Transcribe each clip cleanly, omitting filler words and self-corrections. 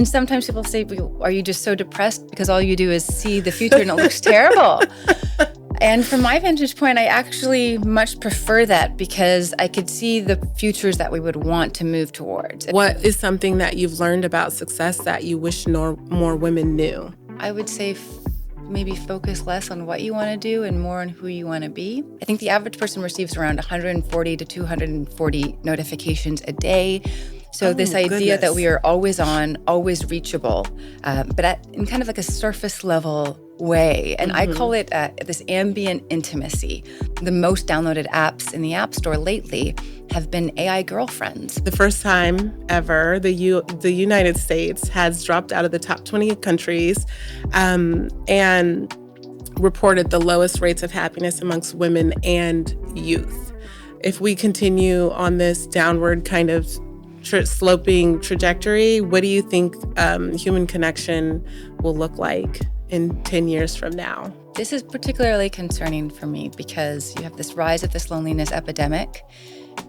And sometimes people say, are you just so depressed because all you do is see the future and it looks terrible? And from my vantage point, I actually much prefer that because I could see the futures that we would want to move towards. What is something that you've learned about success that you wish more women knew? I would say maybe focus less on what you want to do and more on who you want to be. I think the average person receives around 140 to 240 notifications a day. So this idea that we are always on, always reachable, but in kind of like a surface level way. And I call it this ambient intimacy. The most downloaded apps in the App Store lately have been AI girlfriends. The first time ever, the United States has dropped out of the top 20 countries and reported the lowest rates of happiness amongst women and youth. If we continue on this downward kind of sloping trajectory, what do you think human connection will look like in 10 years from now? This is particularly concerning for me because you have this rise of this loneliness epidemic,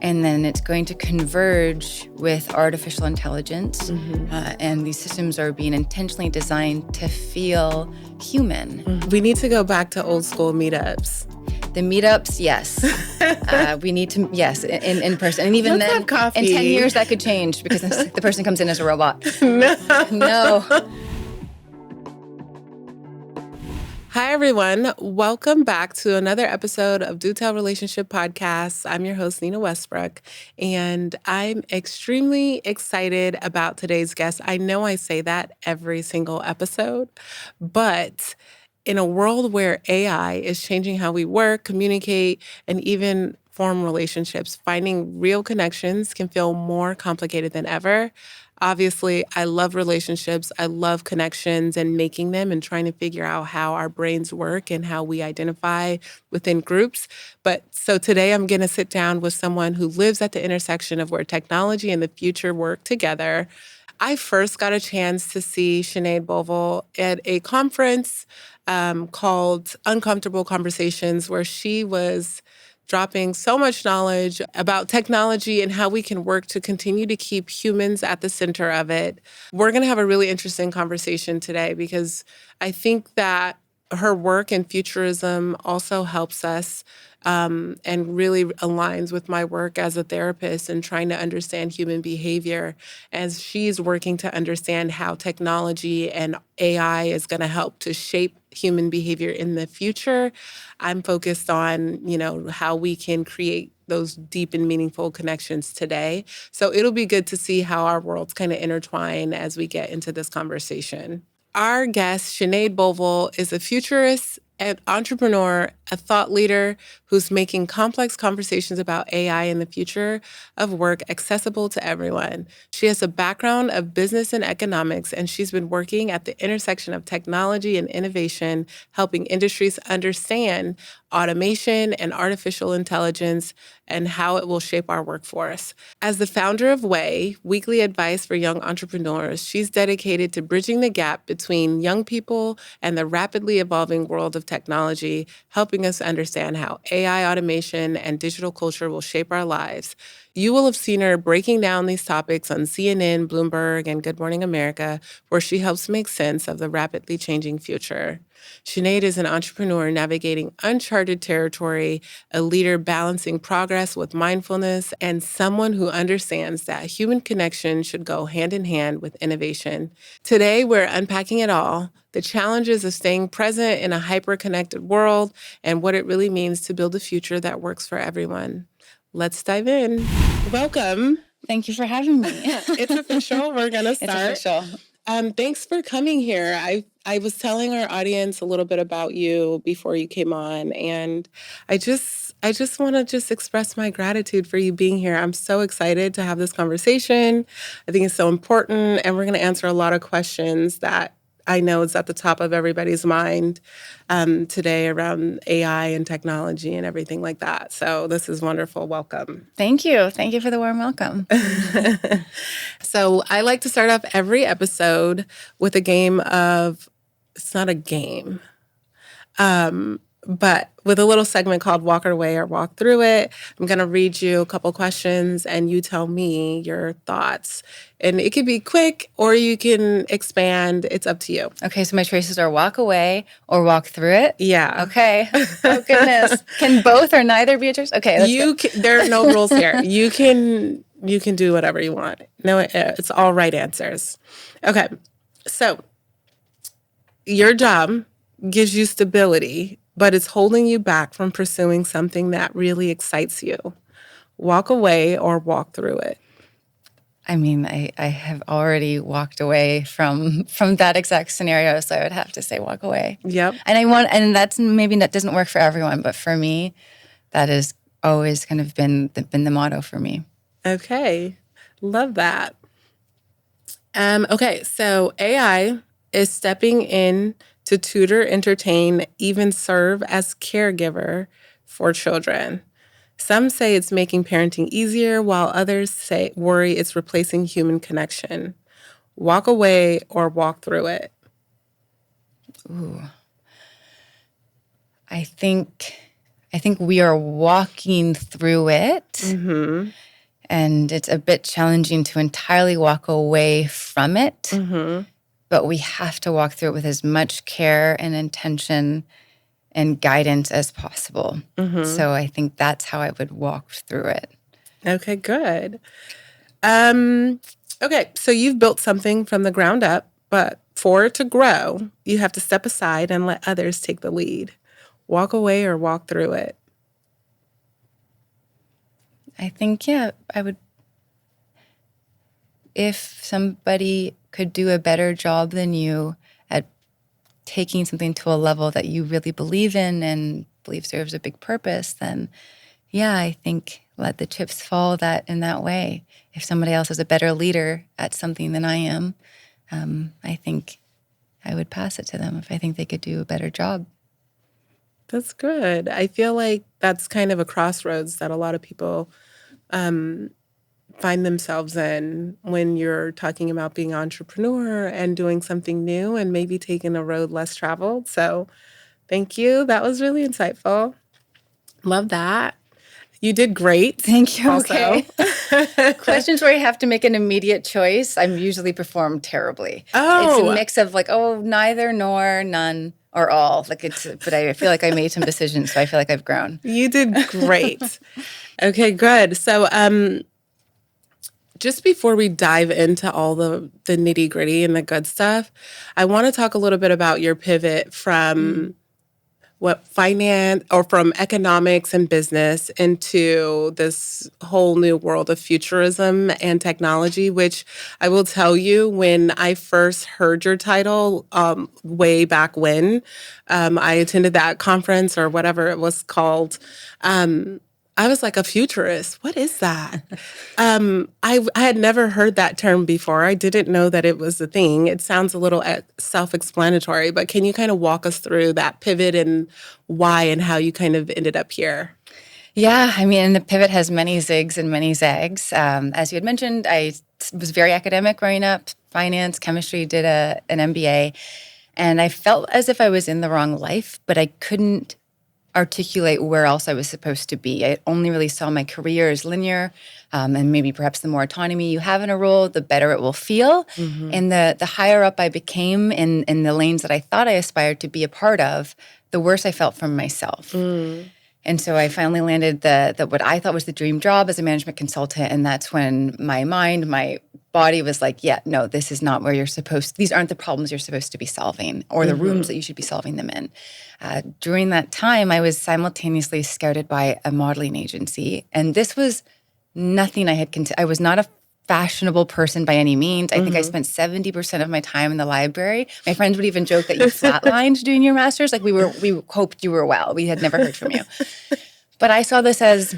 and then it's going to converge with artificial intelligence, and these systems are being intentionally designed to feel human. We need to go back to old school meetups. The meetups, yes. We need to, yes, in person. And even Let's then, have coffee. In 10 years, that could change because the person comes in as a robot. No. Hi, everyone. Welcome back to another episode of Do Tell Relationship Podcast. I'm your host, Nina Westbrook, and I'm extremely excited about today's guest. I know I say that every single episode, but in a world where AI is changing how we work, communicate, and even form relationships, finding real connections can feel more complicated than ever. Obviously, I love relationships. I love connections and making them and trying to figure out how our brains work and how we identify within groups. So today I'm going to sit down with someone who lives at the intersection of where technology and the future work together. I first got a chance to see Sinead Bovell at a conference called Uncomfortable Conversations, where she was dropping so much knowledge about technology and how we can work to continue to keep humans at the center of it. We're going to have a really interesting conversation today because I think that her work in Futurism also helps us and really aligns with my work as a therapist and trying to understand human behavior as she's working to understand how technology and AI is going to help to shape human behavior in the future. I'm focused on, how we can create those deep and meaningful connections today. So it'll be good to see how our worlds kind of intertwine as we get into this conversation. Our guest, Sinead Bovell, is a futurist, an entrepreneur, a thought leader who's making complex conversations about AI and the future of work accessible to everyone. She has a background of business and economics, and she's been working at the intersection of technology and innovation, helping industries understand automation and artificial intelligence and how it will shape our workforce. As the founder of Way, weekly advice for young entrepreneurs, she's dedicated to bridging the gap between young people and the rapidly evolving world of technology, helping us understand how AI automation and digital culture will shape our lives. You will have seen her breaking down these topics on CNN, Bloomberg, and Good Morning America, where she helps make sense of the rapidly changing future. Sinead is an entrepreneur navigating uncharted territory, a leader balancing progress with mindfulness, and someone who understands that human connection should go hand in hand with innovation. Today, we're unpacking it all, the challenges of staying present in a hyper-connected world, and what it really means to build a future that works for everyone. Let's dive in. Welcome. Thank you for having me. It's official. We're going to start. It's official. Thanks for coming here. I was telling our audience a little bit about you before you came on, and I just want to just express my gratitude for you being here. I'm so excited to have this conversation. I think it's so important, and we're going to answer a lot of questions that I know is at the top of everybody's mind today around AI and technology and everything like that. So this is wonderful. Welcome. Thank you. Thank you for the warm welcome. So I like to start off every episode with a game of, it's not a game. but with a little segment called Walk Away or Walk Through It. I'm going to read you a couple questions and you tell me your thoughts. And it could be quick or you can expand. It's up to you. Okay, so my choices are walk away or walk through it? Yeah. Okay. Oh, goodness. Can both or neither be a choice? Okay, there are no rules here. You can do whatever you want. No, it's all right answers. Okay. So your job gives you stability, but it's holding you back from pursuing something that really excites you. Walk away or walk through it. I mean, I have already walked away from that exact scenario, so I would have to say walk away. Yep. And that's maybe that doesn't work for everyone, but for me, that has always kind of been the motto for me. Okay. Love that. Okay, so AI is stepping in to tutor, entertain, even serve as caregiver for children. Some say it's making parenting easier, while others worry it's replacing human connection. Walk away or walk through it. Ooh. I think we are walking through it. Mm-hmm. And it's a bit challenging to entirely walk away from it. Mm-hmm. But we have to walk through it with as much care and intention and guidance as possible. Mm-hmm. So I think that's how I would walk through it. Okay, good. Okay, so you've built something from the ground up, but for it to grow, you have to step aside and let others take the lead. Walk away or walk through it. I think, yeah, I would. If somebody could do a better job than you at taking something to a level that you really believe in and believe serves a big purpose, then yeah, I think let the chips fall in that way. If somebody else is a better leader at something than I am, I think I would pass it to them if I think they could do a better job. That's good. I feel like that's kind of a crossroads that a lot of people find themselves in when you're talking about being an entrepreneur and doing something new and maybe taking a road less traveled. So thank you. That was really insightful. Love that. You did great. Thank you. Also. Okay. Questions where you have to make an immediate choice, I'm usually perform terribly. Oh. It's a mix of like, neither nor none or all. But I feel like I made some decisions, so I feel like I've grown. You did great. Okay, good. So just before we dive into all the nitty gritty and the good stuff, I want to talk a little bit about your pivot from finance or from economics and business into this whole new world of futurism and technology, which I will tell you, when I first heard your title way back when I attended that conference or whatever it was called, I was like, a futurist? What is that? I had never heard that term before. I didn't know that it was a thing. It sounds a little self-explanatory, but can you kind of walk us through that pivot and why and how you kind of ended up here? Yeah, I mean, the pivot has many zigs and many zags. As you had mentioned, I was very academic growing up, finance, chemistry, did an MBA, and I felt as if I was in the wrong life, but I couldn't articulate where else I was supposed to be. I only really saw my career as linear, and maybe perhaps the more autonomy you have in a role, the better it will feel. Mm-hmm. And the higher up I became in the lanes that I thought I aspired to be a part of, the worse I felt from myself. Mm. And so I finally landed the what I thought was the dream job as a management consultant, and that's when my mind, my body was like, yeah, no, this is not where you're supposed to. These aren't the problems you're supposed to be solving or the rooms that you should be solving them in. During that time, I was simultaneously scouted by a modeling agency, and this was nothing I had I was not a fashionable person by any means. I think I spent 70% of my time in the library. My friends would even joke that you flatlined doing your master's. Like we hoped you were well. We had never heard from you. But I saw this as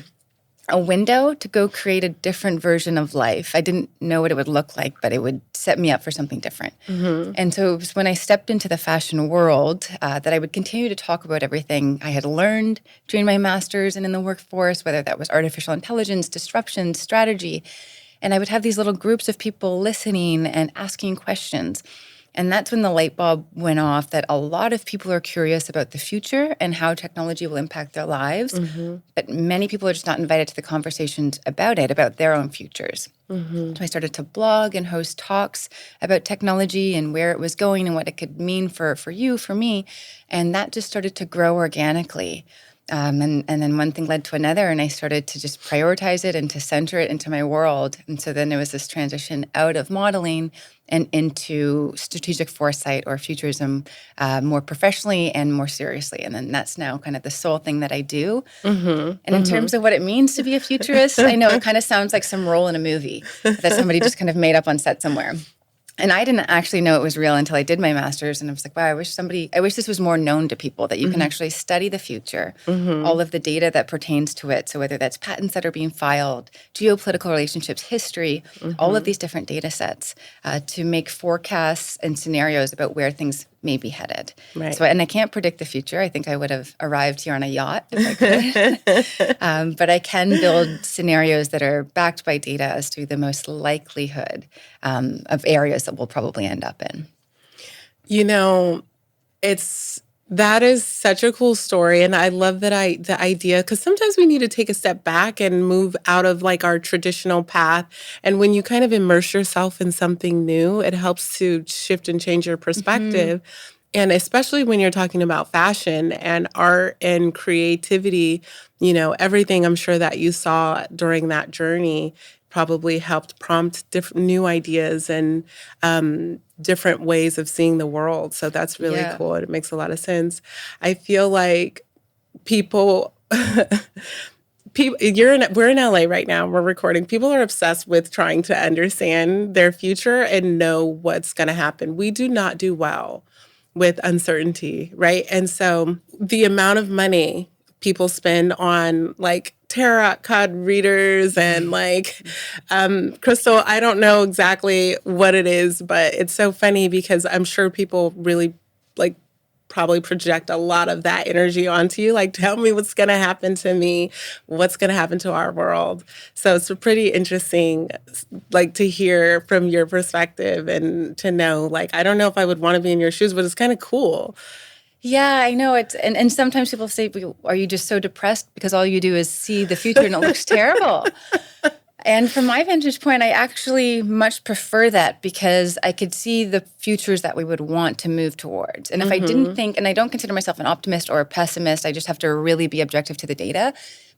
a window to go create a different version of life. I didn't know what it would look like, but it would set me up for something different. Mm-hmm. And so it was when I stepped into the fashion world that I would continue to talk about everything I had learned during my master's and in the workforce, whether that was artificial intelligence, disruption, strategy. And I would have these little groups of people listening and asking questions. And that's when the light bulb went off that a lot of people are curious about the future and how technology will impact their lives. But many people are just not invited to the conversations about it, about their own futures. So I started to blog and host talks about technology and where it was going and what it could mean for you, for me. And that just started to grow organically. And then one thing led to another, and I started to just prioritize it and to center it into my world. And so then there was this transition out of modeling and into strategic foresight or futurism more professionally and more seriously. And then that's now kind of the sole thing that I do. And in terms of what it means to be a futurist, I know it kind of sounds like some role in a movie that somebody just kind of made up on set somewhere. And I didn't actually know it was real until I did my master's. And I was like, wow, I wish this was more known to people, that you can actually study the future, all of the data that pertains to it. So whether that's patents that are being filed, geopolitical relationships, history, all of these different data sets to make forecasts and scenarios about where things may be headed. Right. So, and I can't predict the future. I think I would have arrived here on a yacht if I could. But I can build scenarios that are backed by data as to the most likelihood of areas that we'll probably end up in. You know, that is such a cool story. And I love the idea, because sometimes we need to take a step back and move out of like our traditional path. And when you kind of immerse yourself in something new, it helps to shift and change your perspective. And especially when you're talking about fashion and art and creativity, everything I'm sure that you saw during that journey probably helped prompt different new ideas and different ways of seeing the world. So that's really cool. It makes a lot of sense. I feel like we're in LA right now. We're recording. People are obsessed with trying to understand their future and know what's going to happen. We do not do well with uncertainty, right? And so the amount of money people spend on like tarot card readers and like crystal, I don't know exactly what it is, but it's so funny because I'm sure people really like probably project a lot of that energy onto you. Like, tell me what's going to happen to me, what's going to happen to our world. So it's pretty interesting, like, to hear from your perspective and to know, like, I don't know if I would want to be in your shoes, but it's kind of cool. Yeah, I know it. And sometimes people say, are you just so depressed because all you do is see the future and it looks terrible? And from my vantage point, I actually much prefer that because I could see the futures that we would want to move towards. And if I didn't think, and I don't consider myself an optimist or a pessimist, I just have to really be objective to the data.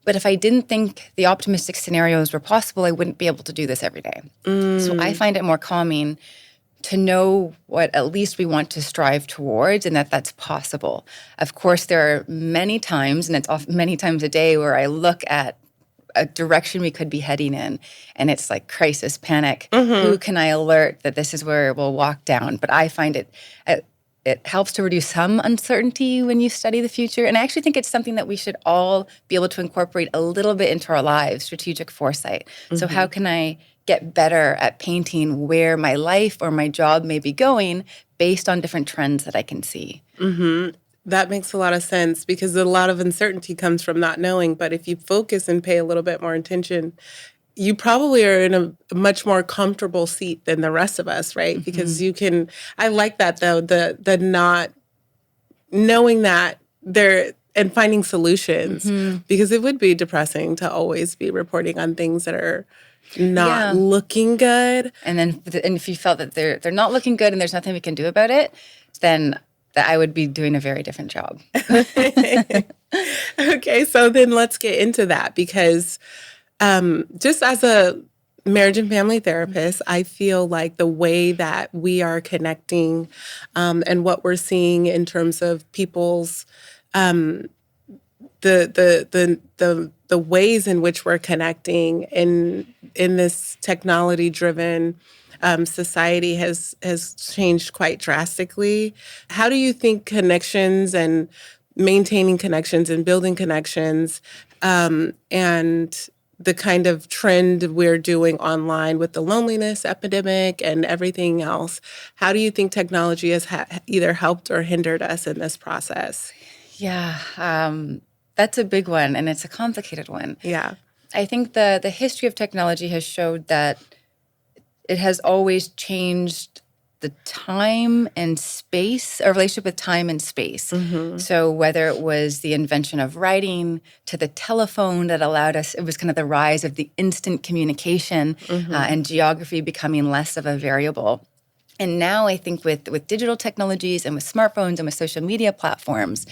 But if I didn't think the optimistic scenarios were possible, I wouldn't be able to do this every day. So I find it more calming to know what at least we want to strive towards and that that's possible. Of course, there are many times, and it's often many times a day, where I look at a direction we could be heading in, and it's like crisis, panic. Who can I alert that this is where we'll walk down? But I find it helps to reduce some uncertainty when you study the future. And I actually think it's something that we should all be able to incorporate a little bit into our lives, strategic foresight. So how can I get better at painting where my life or my job may be going based on different trends that I can see? That makes a lot of sense because a lot of uncertainty comes from not knowing. But if you focus and pay a little bit more attention, you probably are in a much more comfortable seat than the rest of us, right? Because you can, I like that though, the not knowing that there and finding solutions, because it would be depressing to always be reporting on things that are not looking good. And then and if you felt that they're not looking good and there's nothing we can do about it, then that I would be doing a very different job. Okay, so then let's get into that because just as a marriage and family therapist, I feel like the way that we are connecting and what we're seeing in terms of people's the ways in which we're connecting in this technology-driven society has changed quite drastically. How do you think connections and maintaining connections and building connections and the kind of trend we're doing online with the loneliness epidemic and everything else, how do you think technology has either helped or hindered us in this process? Yeah, that's a big one, and it's a complicated one. Yeah. I think the history of technology has showed that it has always changed the time and space, a relationship with time and space. So whether it was the invention of writing to the telephone that allowed us, it was kind of the rise of the instant communication and geography becoming less of a variable. And now I think with digital technologies and with smartphones and with social media platforms,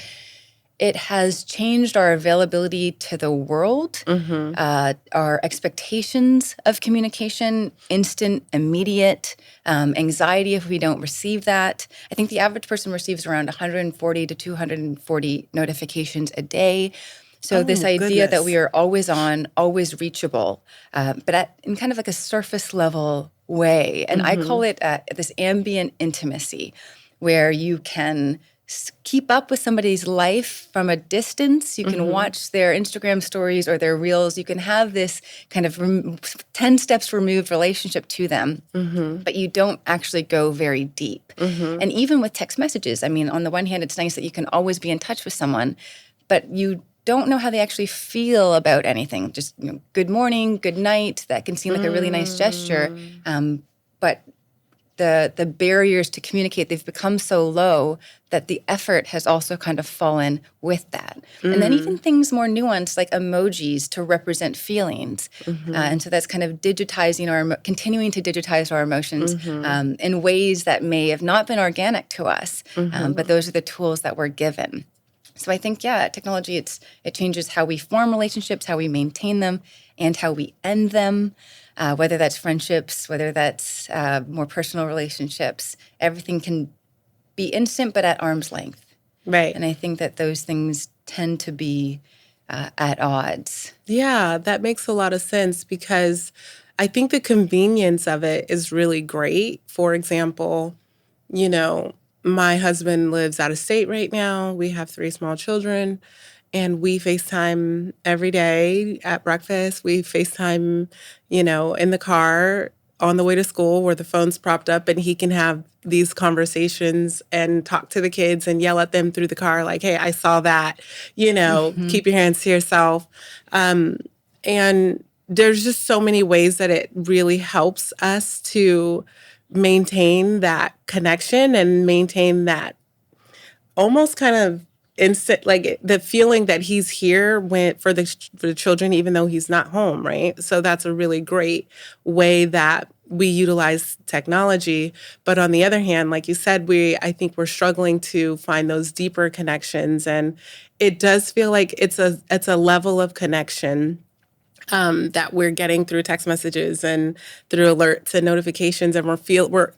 it has changed our availability to the world, our expectations of communication, instant, immediate, anxiety if we don't receive that. I think the average person receives around 140 to 240 notifications a day. So this idea that we are always on, always reachable, but in kind of like a surface level way. And I call it this ambient intimacy, where you can keep up with somebody's life from a distance. You can watch their Instagram stories or their reels. You can have this kind of 10 steps removed relationship to them, but you don't actually go very deep. And even with text messages, I mean, on the one hand, it's nice that you can always be in touch with someone, but you don't know how they actually feel about anything. Just good morning, good night. That can seem like a really nice gesture, but the barriers to communicate, they've become so low that the effort has also kind of fallen with that. And then even things more nuanced like emojis to represent feelings. And so that's kind of continuing to digitize our emotions in ways that may have not been organic to us, but those are the tools that we're given. So I think, technology, it changes how we form relationships, how we maintain them, and how we end them, whether that's friendships, whether that's more personal relationships. Everything can be instant, but at arm's length. Right. And I think that those things tend to be at odds. Yeah, that makes a lot of sense because I think the convenience of it is really great. For example, my husband lives out of state right now. We have 3 small children, and we FaceTime every day at breakfast. We FaceTime, in the car on the way to school where the phone's propped up, and he can have these conversations and talk to the kids and yell at them through the car like, hey, I saw that, keep your hands to yourself. And there's just so many ways that it really helps us to maintain that connection and maintain that almost kind of instant, like the feeling that he's here for the children, even though he's not home, right? So that's a really great way that we utilize technology. But on the other hand, like you said, I think we're struggling to find those deeper connections, and it does feel like it's a level of connection that we're getting through text messages and through alerts and notifications, and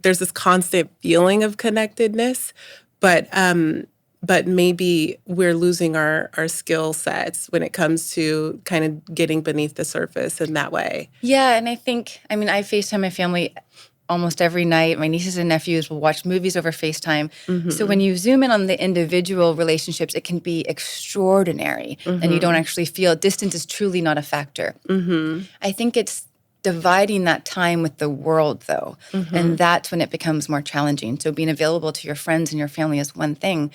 there's this constant feeling of connectedness, but maybe we're losing our skill sets when it comes to kind of getting beneath the surface in that way. Yeah, and I I FaceTime my family almost every night. My nieces and nephews will watch movies over FaceTime. So when you zoom in on the individual relationships, it can be extraordinary, and you don't actually feel distance is truly not a factor. I think it's dividing that time with the world, though, and that's when it becomes more challenging. So being available to your friends and your family is one thing,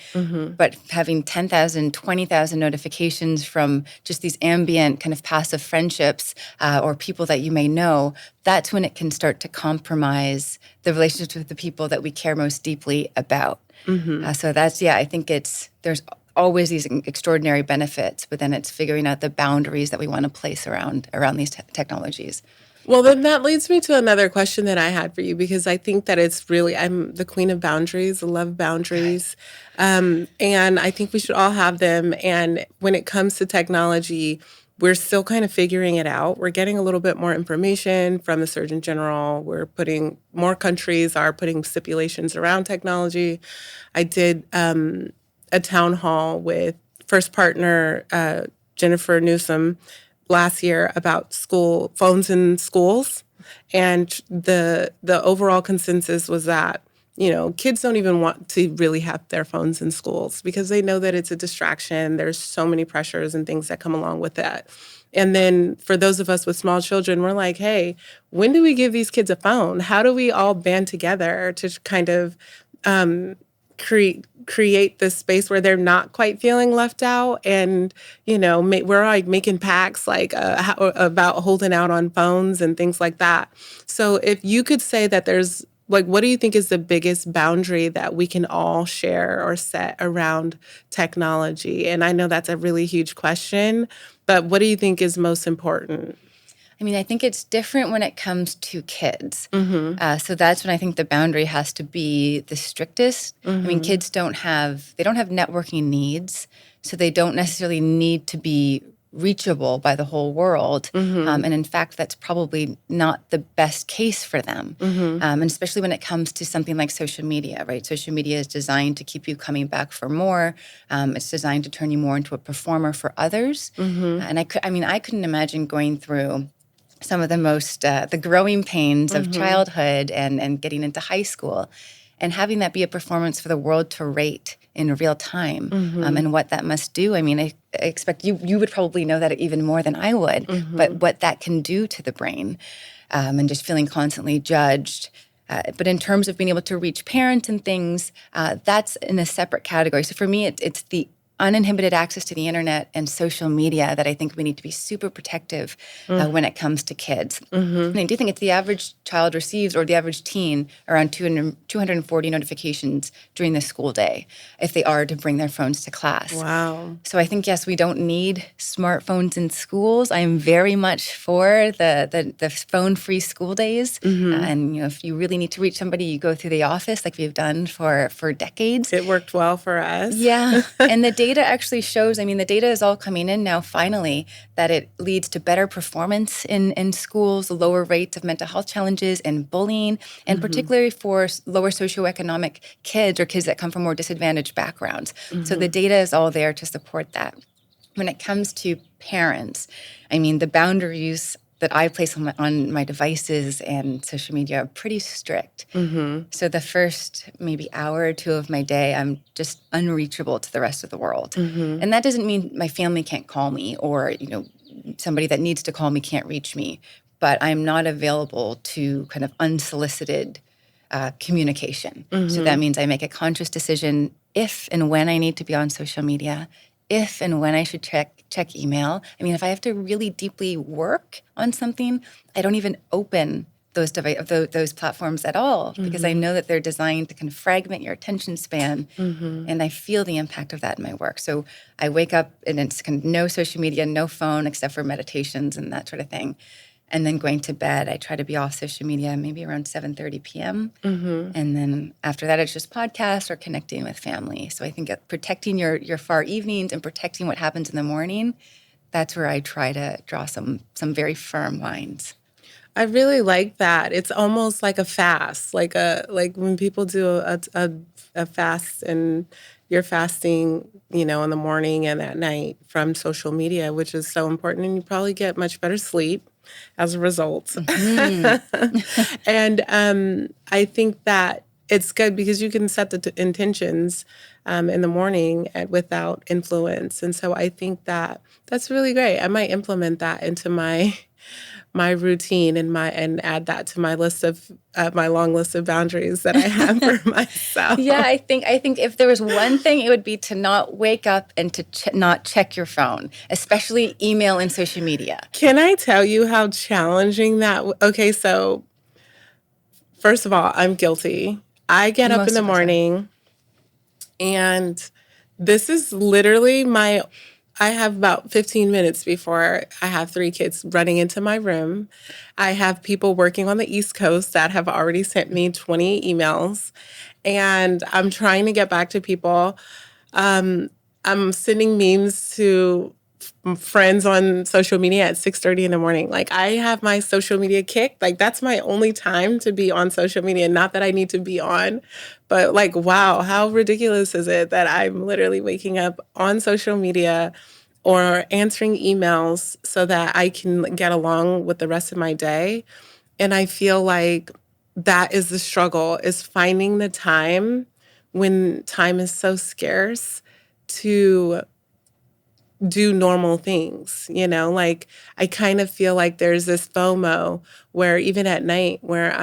but having 10,000, 20,000 notifications from just these ambient kind of passive friendships or people that you may know, that's when it can start to compromise the relationships with the people that we care most deeply about. So that's, I think there's always these extraordinary benefits, but then it's figuring out the boundaries that we want to place around these technologies. Well, then that leads me to another question that I had for you, because I think that I'm the queen of boundaries. I love boundaries. And I think we should all have them. And when it comes to technology, we're still kind of figuring it out. We're getting a little bit more information from the Surgeon General. More countries are putting stipulations around technology. I did a town hall with First Partner Jennifer Newsom last year about phones in schools, and the overall consensus was that kids don't even want to really have their phones in schools because they know that it's a distraction. There's so many pressures and things that come along with that. And then for those of us with small children, we're like, hey, when do we give these kids a phone? How do we all band together to kind of create this space where they're not quite feeling left out? And we're like making pacts like about holding out on phones and things like that. So if you could say that there's like, what do you think is the biggest boundary that we can all share or set around technology? And I know that's a really huge question, but what do you think is most important? I mean, I think it's different when it comes to kids. Mm-hmm. So that's when I think the boundary has to be the strictest. Mm-hmm. I mean, kids don't have networking needs, so they don't necessarily need to be reachable by the whole world. Mm-hmm. And in fact, that's probably not the best case for them. Mm-hmm. And especially when it comes to something like social media, right? Social media is designed to keep you coming back for more. It's designed to turn you more into a performer for others. Mm-hmm. And I couldn't imagine going through some of the most the growing pains of childhood and getting into high school, and having that be a performance for the world to rate in real time, and what that must do. I mean, I expect you would probably know that even more than I would, but what that can do to the brain, and just feeling constantly judged. But in terms of being able to reach parents and things, that's in a separate category. So for me, it's the uninhibited access to the internet and social media that I think we need to be super protective when it comes to kids. And I do think it's the average child receives, or the average teen, around 240 notifications during the school day if they are to bring their phones to class. Wow. So I think, yes, we don't need smartphones in schools. I am very much for the phone-free school days. And if you really need to reach somebody, you go through the office like we've done for decades. It worked well for us. Yeah. And the data actually shows, I mean, the data is all coming in now finally, that it leads to better performance in schools, lower rates of mental health challenges and bullying, and particularly for lower socioeconomic kids or kids that come from more disadvantaged backgrounds. So the data is all there to support that. When it comes to parents, I mean, the boundaries that I place on my devices and social media are pretty strict. So the first maybe hour or two of my day, I'm just unreachable to the rest of the world. And that doesn't mean my family can't call me, or, somebody that needs to call me can't reach me, but I'm not available to kind of unsolicited communication. So that means I make a conscious decision if and when I need to be on social media, if and when I should check email. I mean, if I have to really deeply work on something, I don't even open those platforms at all, because I know that they're designed to kind of fragment your attention span, and I feel the impact of that in my work. So I wake up and it's kind of no social media, no phone, except for meditations and that sort of thing. And then going to bed, I try to be off social media maybe around 7:30 p.m. And then after that, it's just podcasts or connecting with family. So I think protecting your far evenings and protecting what happens in the morning, that's where I try to draw some very firm lines. I really like that. It's almost like a fast, like when people do a fast, and you're fasting, in the morning and at night from social media, which is so important, and you probably get much better sleep as a result. And I think that it's good because you can set the intentions in the morning without influence, and so I think that that's really great. I might implement that into my routine and add that to my list of my long list of boundaries that I have for myself. Yeah, I think if there was one thing, it would be to not wake up and to not check your phone, especially email and social media. Can I tell you how challenging that? Okay, so first of all, I'm guilty. I get up in the morning, and this is literally I have about 15 minutes before I have 3 kids running into my room. I have people working on the East Coast that have already sent me 20 emails, and I'm trying to get back to people. I'm sending memes to friends on social media at 6:30 in the morning. Like, I have my social media kick. Like, that's my only time to be on social media. Not that I need to be on, but like, wow, how ridiculous is it that I'm literally waking up on social media or answering emails so that I can get along with the rest of my day? And I feel like that is the struggle, is finding the time when time is so scarce to do normal things, like I kind of feel like there's this FOMO where even at night where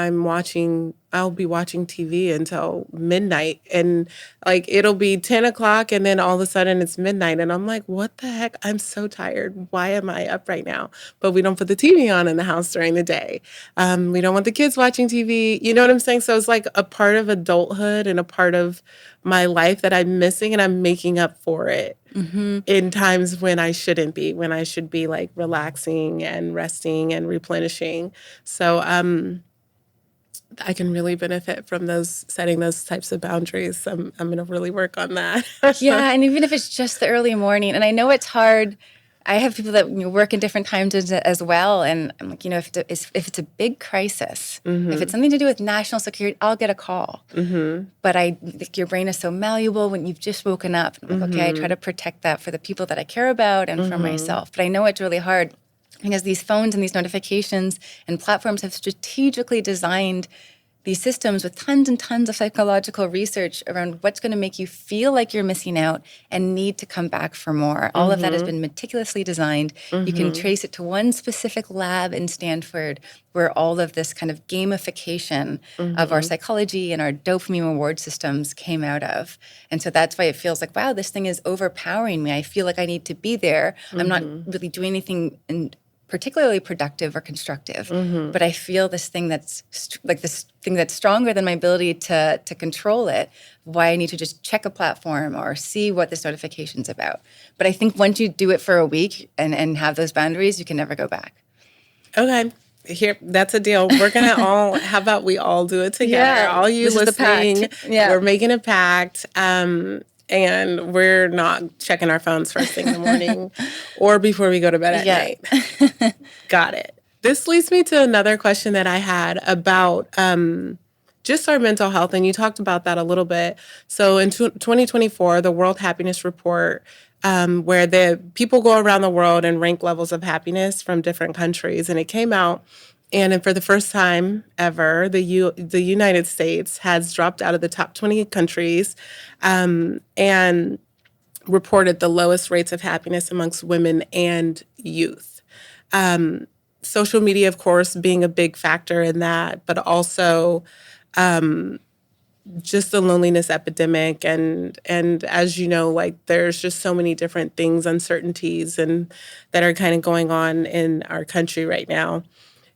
I'll be watching TV until midnight, and like it'll be 10 o'clock and then all of a sudden it's midnight and I'm like, what the heck? I'm so tired. Why am I up right now? But we don't put the TV on in the house during the day. We don't want the kids watching TV. You know what I'm saying? So it's like a part of adulthood and a part of my life that I'm missing, and I'm making up for it in times when I shouldn't be, when I should be like relaxing and resting and replenishing. So I can really benefit from setting those types of boundaries. I'm going to really work on that. Yeah, and even if it's just the early morning, and I know it's hard. I have people that work in different times as well, and I'm like, if it's a big crisis, if it's something to do with national security, I'll get a call. But your brain is so malleable when you've just woken up. I'm like, okay, I try to protect that for the people that I care about and for myself. But I know it's really hard because these phones and these notifications and platforms have strategically designed these systems with tons and tons of psychological research around what's going to make you feel like you're missing out and need to come back for more. All of that has been meticulously designed. You can trace it to one specific lab in Stanford where all of this kind of gamification of our psychology and our dopamine reward systems came out of. And so that's why it feels like, wow, this thing is overpowering me. I feel like I need to be there. I'm not really doing anything particularly productive or constructive, but I feel this thing that's stronger than my ability to control it. Why I need to just check a platform or see what this notification's about. But I think once you do it for a week and have those boundaries, you can never go back. Okay. Here, that's a deal. We're going to how about we all do it together? Yeah, all you listening, we're making a pact. And we're not checking our phones first thing in the morning or before we go to bed at night. Got it. This leads me to another question that I had about just our mental health. And you talked about that a little bit. So in 2024, the World Happiness Report, where the people go around the world and rank levels of happiness from different countries. And it came out. And for the first time ever, the United States has dropped out of the top 20 countries and reported the lowest rates of happiness amongst women and youth. Social media, of course, being a big factor in that, but also just the loneliness epidemic. And as you know, like there's just so many different things, uncertainties, and that are kind of going on in our country right now.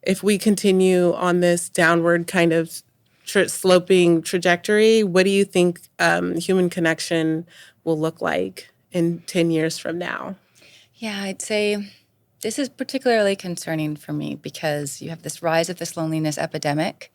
If we continue on this downward kind of sloping trajectory, what do you think human connection will look like in 10 years from now? Yeah, I'd say this is particularly concerning for me because you have this rise of this loneliness epidemic,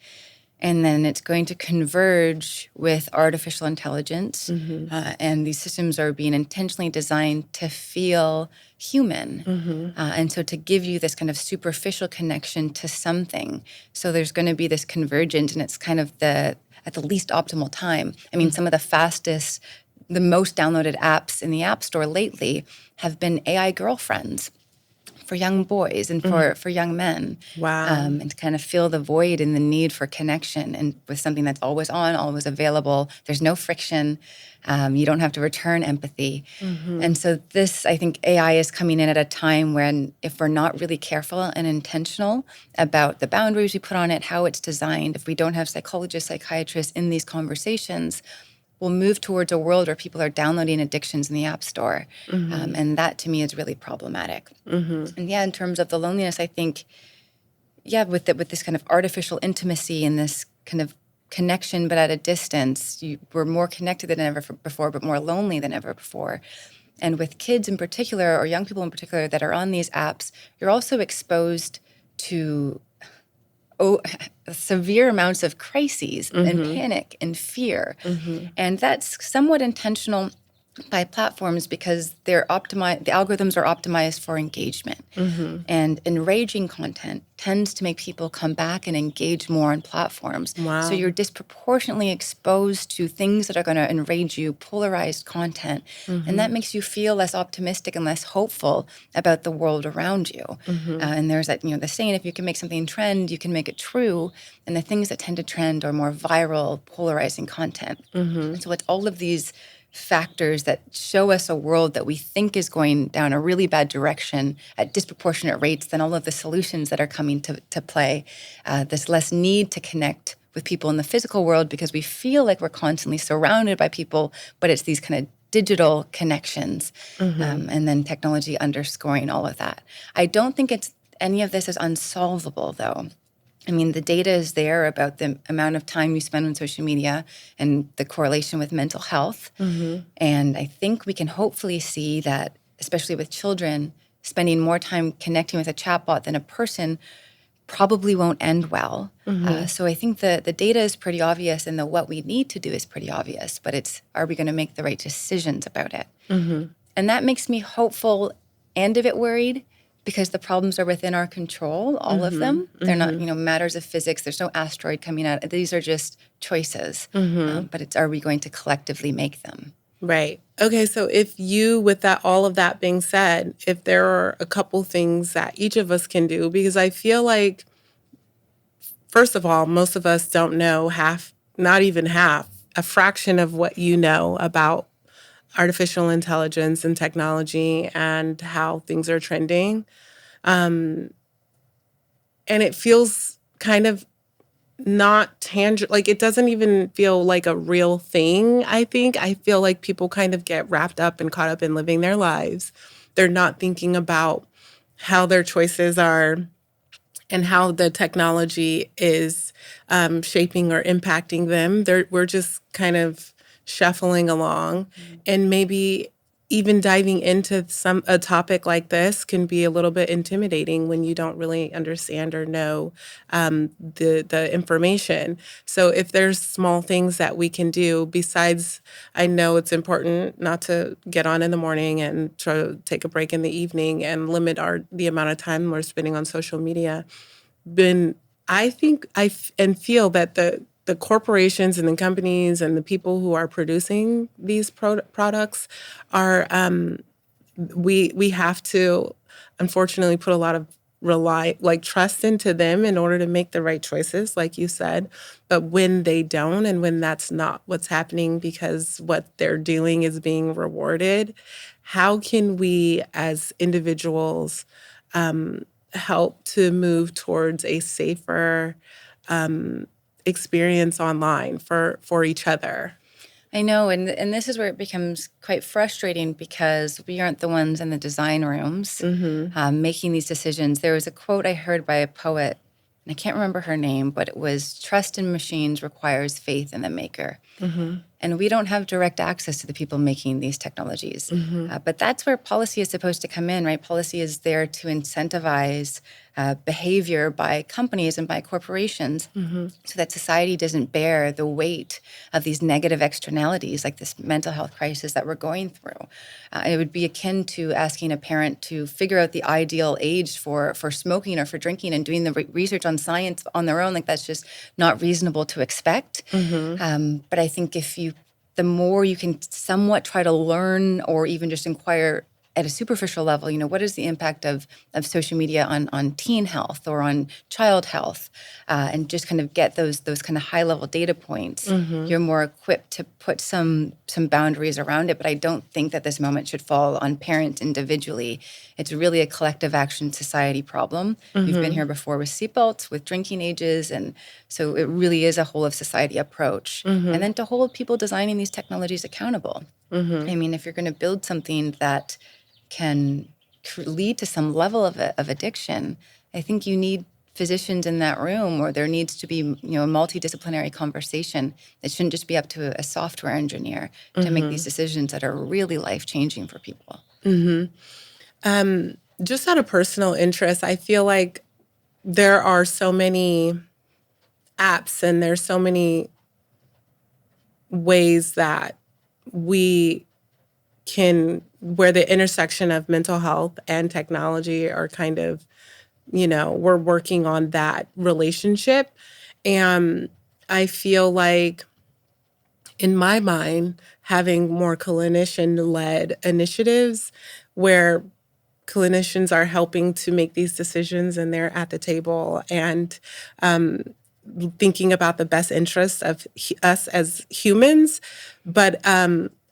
and then it's going to converge with artificial intelligence. And these systems are being intentionally designed to feel human. And so to give you this kind of superficial connection to something. So there's going to be this convergence, and it's kind of at the least optimal time. I mean, some of the most downloaded apps in the App Store lately have been AI girlfriends for young boys and for young men. Wow. And to kind of fill the void and the need for connection, and with something that's always on, always available. There's no friction. You don't have to return empathy. And so I think AI is coming in at a time when if we're not really careful and intentional about the boundaries we put on it, how it's designed, if we don't have psychologists, psychiatrists in these conversations, we'll move towards a world where people are downloading addictions in the App Store. And that, to me, is really problematic. And in terms of the loneliness, I think, with this kind of artificial intimacy and this kind of connection, but at a distance, we're more connected than ever before, but more lonely than ever before. And with kids in particular, or young people in particular that are on these apps, you're also exposed to severe amounts of crises and panic and fear. And that's somewhat intentional by platforms because the algorithms are optimized for engagement. And enraging content tends to make people come back and engage more on platforms. Wow. So you're disproportionately exposed to things that are going to enrage you, polarized content. And that makes you feel less optimistic and less hopeful about the world around you. And there's that, the saying, if you can make something trend, you can make it true. And the things that tend to trend are more viral, polarizing content. So it's all of these factors that show us a world that we think is going down a really bad direction at disproportionate rates than all of the solutions that are coming to play. This less need to connect with people in the physical world because we feel like we're constantly surrounded by people, but it's these kind of digital connections, and then technology underscoring all of that. I don't think any of this is unsolvable, though. I mean, the data is there about the amount of time you spend on social media and the correlation with mental health. And I think we can hopefully see that, especially with children, spending more time connecting with a chatbot than a person probably won't end well. So I think the data is pretty obvious and what we need to do is pretty obvious, but it's, are we going to make the right decisions about it? And that makes me hopeful and a bit worried, because the problems are within our control, all of them. They're not, matters of physics. There's no asteroid coming out. These are just choices. But it's, are we going to collectively make them? Right. Okay, so with all of that being said, if there are a couple things that each of us can do, because I feel like, first of all, most of us don't know not even half, a fraction of what you know about artificial intelligence and technology and how things are trending. And it feels kind of not tangible. Like, it doesn't even feel like a real thing, I think. I feel like people kind of get wrapped up and caught up in living their lives. They're not thinking about how their choices are and how the technology is shaping or impacting them. We're just kind of shuffling along, and maybe even diving into a topic like this can be a little bit intimidating when you don't really understand or know the information. So if there's small things that we can do besides, I know it's important not to get on in the morning and try to take a break in the evening and limit the amount of time we're spending on social media. Then I think and feel that the corporations and the companies and the people who are producing these products are, we have to, unfortunately, put a lot of trust into them in order to make the right choices, like you said. But when they don't, and when that's not what's happening because what they're doing is being rewarded, how can we as individuals help to move towards a safer experience online for each other? I know, and this is where it becomes quite frustrating, because we aren't the ones in the design rooms making these decisions. There was a quote I heard by a poet, and I can't remember her name, but it was, "Trust in machines requires faith in the maker." And we don't have direct access to the people making these technologies. But that's where policy is supposed to come in, right? Policy is there to incentivize behavior by companies and by corporations so that society doesn't bear the weight of these negative externalities, like this mental health crisis that we're going through. It would be akin to asking a parent to figure out the ideal age for smoking or for drinking and doing the research on science on their own. Like, that's just not reasonable to expect. But I think the more you can somewhat try to learn or even just inquire at a superficial level, what is the impact of social media on teen health or on child health, and just kind of get those kind of high level data points, you're more equipped to put some boundaries around it. But I don't think that this moment should fall on parents individually. It's really a collective action society problem. We've been here before with seatbelts, with drinking ages, and so it really is a whole of society approach. And then to hold people designing these technologies accountable. I mean, if you're going to build something that can lead to some level of addiction, I think you need physicians in that room, or there needs to be a multidisciplinary conversation. It shouldn't just be up to a software engineer to make these decisions that are really life-changing for people. Just out of personal interest, I feel like there are so many apps and there's so many ways that we can, where the intersection of mental health and technology are kind of, we're working on that relationship. And I feel like, in my mind, having more clinician-led initiatives where clinicians are helping to make these decisions and they're at the table and thinking about the best interests of us as humans, but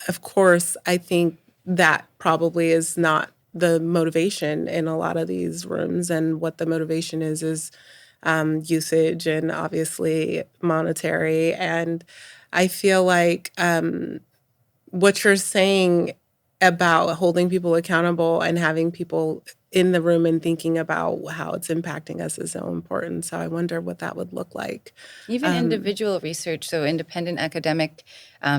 of course, I think that probably is not the motivation in a lot of these rooms. And what the motivation is usage and obviously monetary. And I feel like what you're saying about holding people accountable and having people in the room and thinking about how it's impacting us is so important. So I wonder what that would look like. Even individual research, so independent academic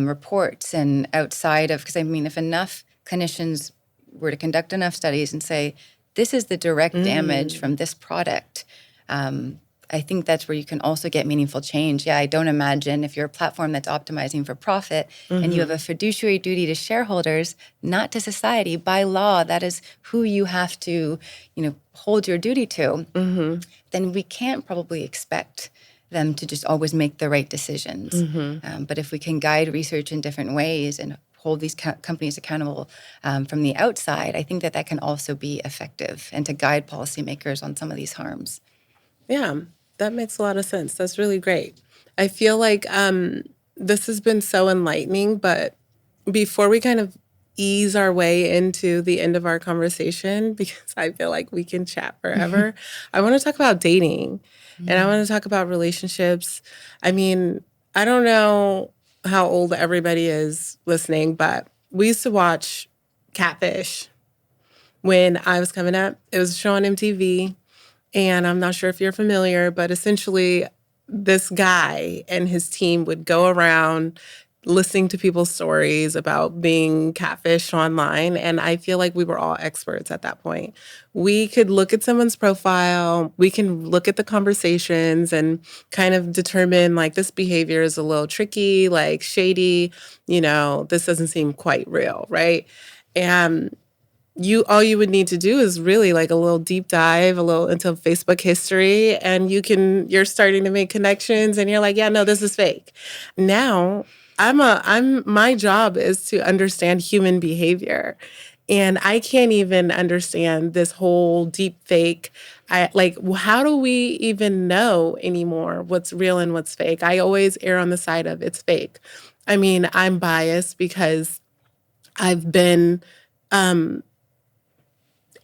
reports and outside of, because I mean, if enough clinicians were to conduct enough studies and say, this is the direct damage from this product, I think that's where you can also get meaningful change. Yeah, I don't imagine if you're a platform that's optimizing for profit and you have a fiduciary duty to shareholders, not to society. By law, that is who you have to, hold your duty to. Then we can't probably expect them to just always make the right decisions. But if we can guide research in different ways and hold these companies accountable from the outside, I think that can also be effective and to guide policymakers on some of these harms. Yeah, that makes a lot of sense. That's really great. I feel like this has been so enlightening, but before we kind of ease our way into the end of our conversation, because I feel like we can chat forever, I want to talk about dating and I want to talk about relationships. I mean, I don't know how old everybody is listening, but we used to watch Catfish when I was coming up. It was a show on MTV. And I'm not sure if you're familiar, but essentially this guy and his team would go around listening to people's stories about being catfished online. And I feel like we were all experts at that point. We could look at someone's profile, we can look at the conversations and kind of determine like this behavior is a little tricky, like shady, this doesn't seem quite real, right? And all you would need to do is really like a little deep dive, a little into Facebook history, and you're starting to make connections and you're like, yeah, no, this is fake. Now my job is to understand human behavior. And I can't even understand this whole deep fake. How do we even know anymore what's real and what's fake? I always err on the side of it's fake. I mean, I'm biased because I've been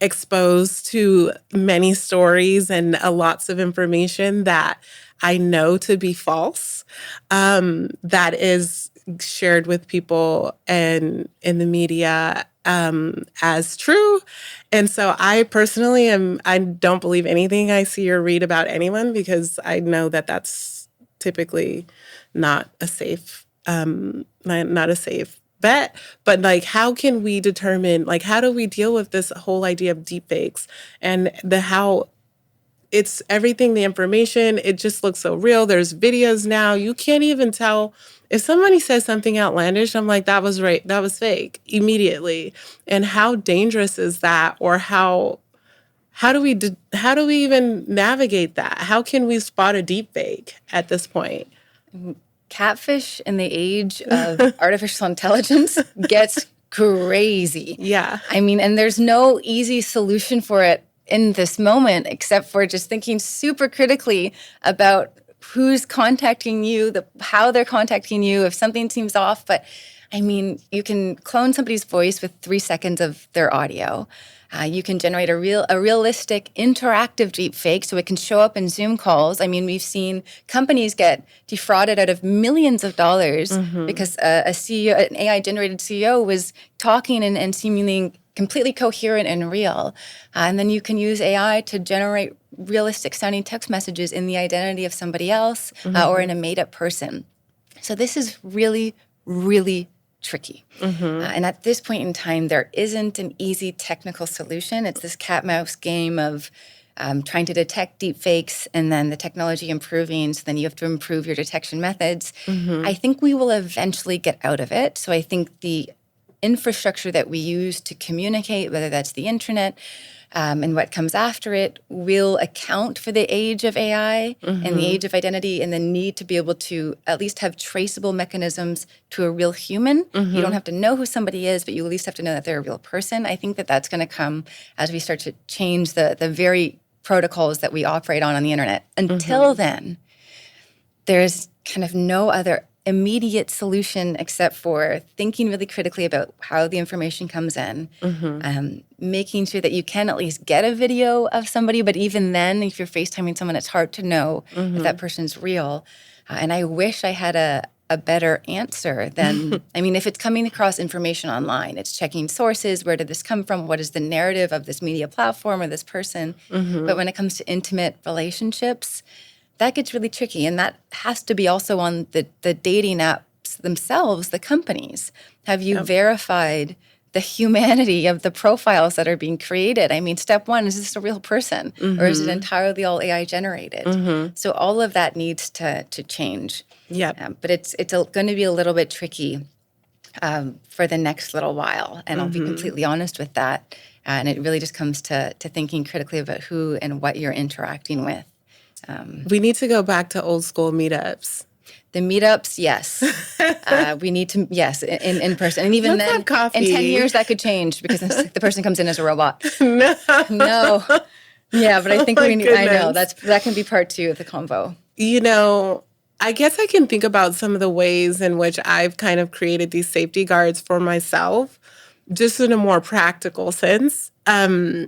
exposed to many stories and lots of information that I know to be false, that is shared with people and in the media as true. And so I personally I don't believe anything I see or read about anyone because I know that that's typically not a safe, not a safe bet. But like, how can we determine, like, how do we deal with this whole idea of deepfakes and how it's everything, the information, it just looks so real. There's videos now. You can't even tell if somebody says something outlandish. I'm like, that was right. That was fake immediately. And how dangerous is that? Or how do we even navigate that? How can we spot a deepfake at this point? Catfish in the age of artificial intelligence gets crazy. Yeah. I mean, and there's no easy solution for it in this moment, except for just thinking super critically about who's contacting you, how they're contacting you, if something seems off. But I mean, you can clone somebody's voice with 3 seconds of their audio. You can generate a realistic interactive deep fake so it can show up in Zoom calls. I mean, we've seen companies get defrauded out of millions of dollars because a CEO, an AI-generated CEO was talking and seemingly completely coherent and real. And then you can use AI to generate realistic sounding text messages in the identity of somebody else or in a made-up person. So this is really, really tricky. And at this point in time, there isn't an easy technical solution. It's this cat-mouse game of trying to detect deepfakes and then the technology improving, so then you have to improve your detection methods. I think we will eventually get out of it. So I think the infrastructure that we use to communicate, whether that's the internet and what comes after it, will account for the age of AI and the age of identity and the need to be able to at least have traceable mechanisms to a real human. You don't have to know who somebody is, but you at least have to know that they're a real person. I think that that's going to come as we start to change the very protocols that we operate on the internet. Until then, there's kind of no other immediate solution except for thinking really critically about how the information comes in, making sure that you can at least get a video of somebody. But even then, if you're FaceTiming someone, it's hard to know if that person's real. And I wish I had a better answer than, I mean, if it's coming across information online, it's checking sources. Where did this come from? What is the narrative of this media platform or this person? But when it comes to intimate relationships, that gets really tricky. And that has to be also on the dating apps themselves, the companies. Have you verified the humanity of the profiles that are being created? I mean, step one, is this a real person? Or is it entirely all AI generated? So all of that needs to change. But it's going to be a little bit tricky for the next little while. And I'll be completely honest with that. And it really just comes to thinking critically about who and what you're interacting with. We need to go back to old school meetups. The meetups, yes. We need to, yes, in person. And even Let's then, have coffee. in 10 years, that could change because the person comes in as a robot. No. Yeah, but I think Oh we need, I know, goodness. that can be part two of the convo. You know, I guess I can think about some of the ways in which I've kind of created these safety guards for myself, just in a more practical sense. I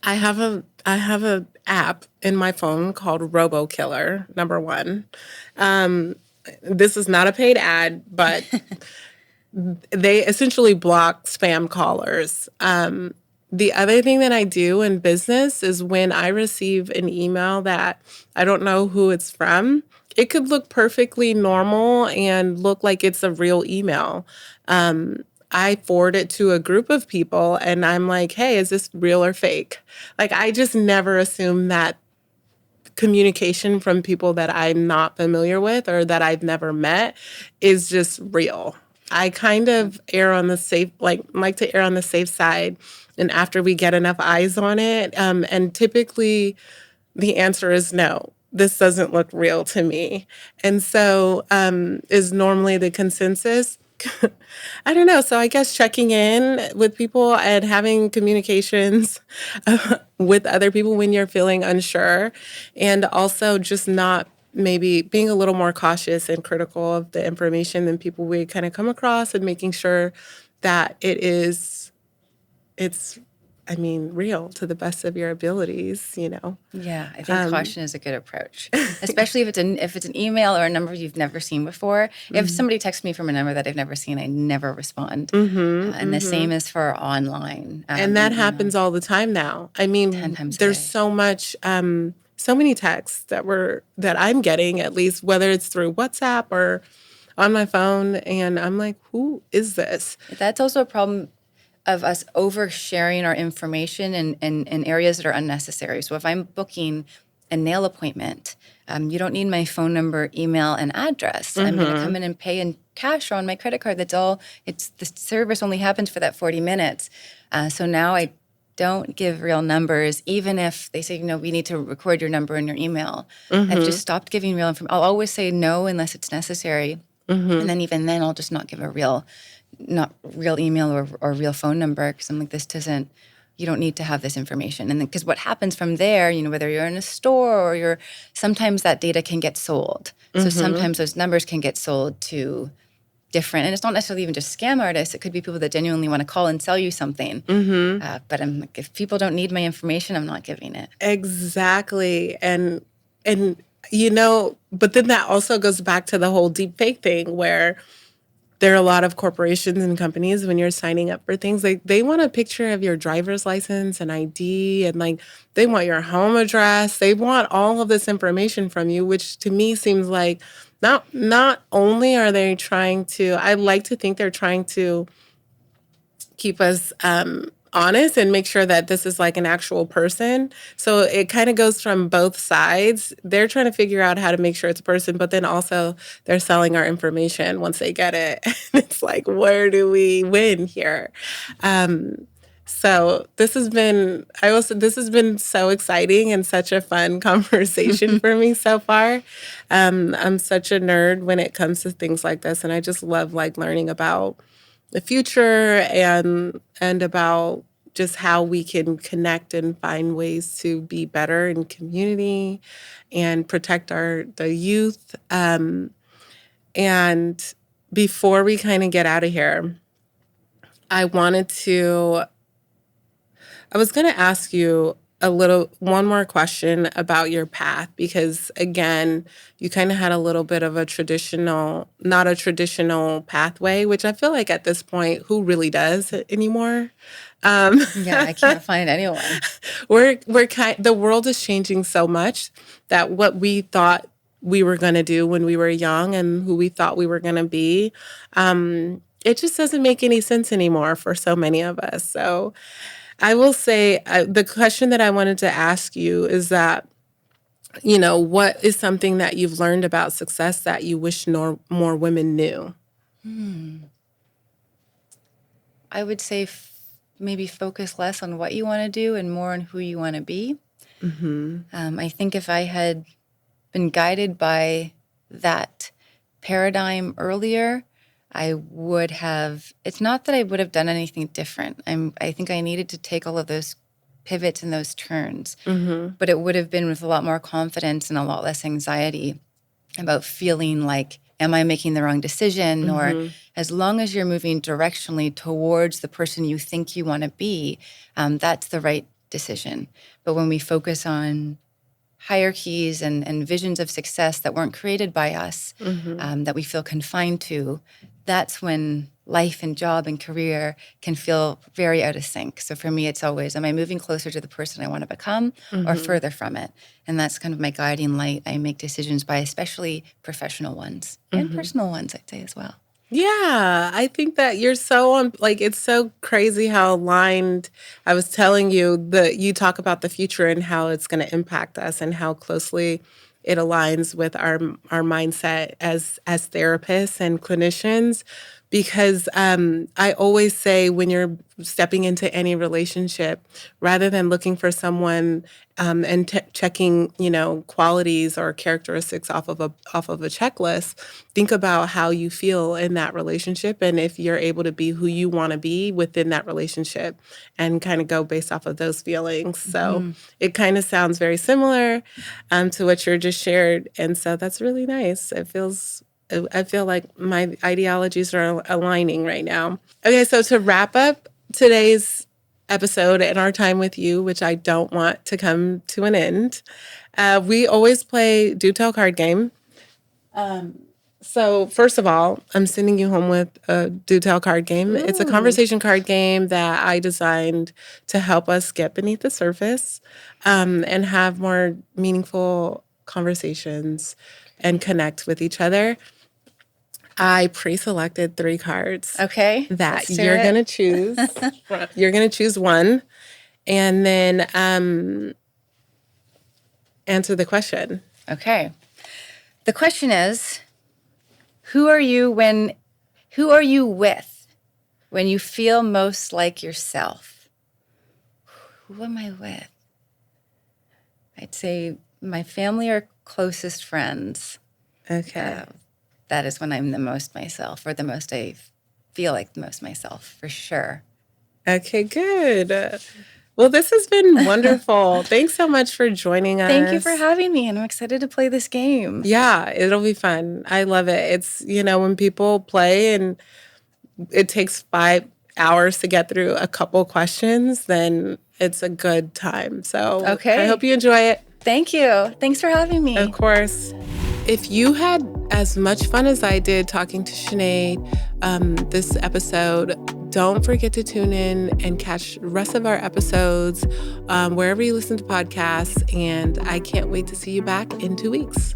have a app in my phone called RoboKiller, number one. This is not a paid ad, but they essentially block spam callers. The other thing that I do in business is when I receive an email that I don't know who it's from, it could look perfectly normal and look like it's a real email. I forward it to a group of people and I'm like, hey, is this real or fake? Like, I just never assume that communication from people that I'm not familiar with or that I've never met is just real. I kind of err on the safe, like to err on the safe side. And after we get enough eyes on it, and typically the answer is no, this doesn't look real to me. And so is normally the consensus. I don't know. So I guess checking in with people and having communications with other people when you're feeling unsure, and also just not maybe being a little more cautious and critical of the information than people we kind of come across, and making sure that real to the best of your abilities, you know? Yeah, I think caution is a good approach, especially if it's an email or a number you've never seen before. If somebody texts me from a number that I've never seen, I never respond. And the same is for online. And that happens all the time now. I mean, 10 times a there's day. so much, so many texts that I'm getting, at least whether it's through WhatsApp or on my phone, and I'm like, who is this? That's also a problem of us oversharing our information in areas that are unnecessary. So if I'm booking a nail appointment, you don't need my phone number, email, and address. I'm going to come in and pay in cash or on my credit card. That's all. The service only happens for that 40 minutes. So now I don't give real numbers, even if they say, we need to record your number and your email. I've just stopped giving real information. I'll always say no unless it's necessary. And then even then, I'll just not give not real email or real phone number, because I'm like, you don't need to have this information. And because what happens from there, whether you're in a store or sometimes that data can get sold. So sometimes those numbers can get sold to different, and it's not necessarily even just scam artists. It could be people that genuinely want to call and sell you something. But I'm like, if people don't need my information, I'm not giving it. Exactly. And but then that also goes back to the whole deepfake thing, where there are a lot of corporations and companies, when you're signing up for things, they want a picture of your driver's license and ID, and they want your home address. They want all of this information from you, which to me seems like not only are they trying to, I like to think they're trying to keep us honest and make sure that this is like an actual person. So it kind of goes from both sides. They're trying to figure out how to make sure it's a person, but then also they're selling our information once they get it. It's like, where do we win here? So this has been so exciting and such a fun conversation for me so far. I'm such a nerd when it comes to things like this, and I just love learning about the future and about just how we can connect and find ways to be better in community and protect the youth. And before we kind of get out of here, I was going to ask you one more question about your path, because again, you kind of had a little bit of not a traditional pathway, which I feel like at this point, who really does anymore? Yeah, I can't find anyone. The world is changing so much that what we thought we were going to do when we were young and who we thought we were going to be, it just doesn't make any sense anymore for so many of us. So I will say the question that I wanted to ask you is that, what is something that you've learned about success that you wish more women knew? I would say maybe focus less on what you want to do and more on who you want to be. I think if I had been guided by that paradigm earlier, I would have, it's not that I would have done anything different. I think I needed to take all of those pivots and those turns, but it would have been with a lot more confidence and a lot less anxiety about feeling like, am I making the wrong decision? Or as long as you're moving directionally towards the person you think you want to be, that's the right decision. But when we focus on hierarchies and visions of success that weren't created by us, that we feel confined to, that's when life and job and career can feel very out of sync. So for me, it's always, am I moving closer to the person I want to become or further from it? And that's kind of my guiding light. I make decisions by especially professional ones and personal ones, I'd say as well. Yeah, I think that you're so it's so crazy how aligned. I was telling you you talk about the future and how it's going to impact us and how closely it aligns with our mindset as therapists and clinicians. Because I always say when you're stepping into any relationship, rather than looking for someone and checking, qualities or characteristics off of a checklist, think about how you feel in that relationship and if you're able to be who you want to be within that relationship, and kind of go based off of those feelings. So it kind of sounds very similar to what you just shared, and so that's really nice. I feel like my ideologies are aligning right now. Okay, so to wrap up today's episode and our time with you, which I don't want to come to an end, we always play Do Tell card game. So first of all, I'm sending you home with a Do Tell card game. Ooh. It's a conversation card game that I designed to help us get beneath the surface and have more meaningful conversations and connect with each other. I pre-selected 3 cards. Okay. That you're going to choose. You're going to choose one and then answer the question. Okay. The question is, who are you with when you feel most like yourself? Who am I with? I'd say my family or closest friends. Okay. That is when I'm the most myself, or the most I feel like the most myself, for sure. Okay, good. Well, this has been wonderful. Thanks so much for joining us. Thank you for having me, and I'm excited to play this game. Yeah, it'll be fun. I love it. It's, when people play and it takes 5 hours to get through a couple questions, then it's a good time. So I hope you enjoy it. Thank you. Thanks for having me. Of course. If you had as much fun as I did talking to Sinead this episode, don't forget to tune in and catch the rest of our episodes wherever you listen to podcasts. And I can't wait to see you back in 2 weeks.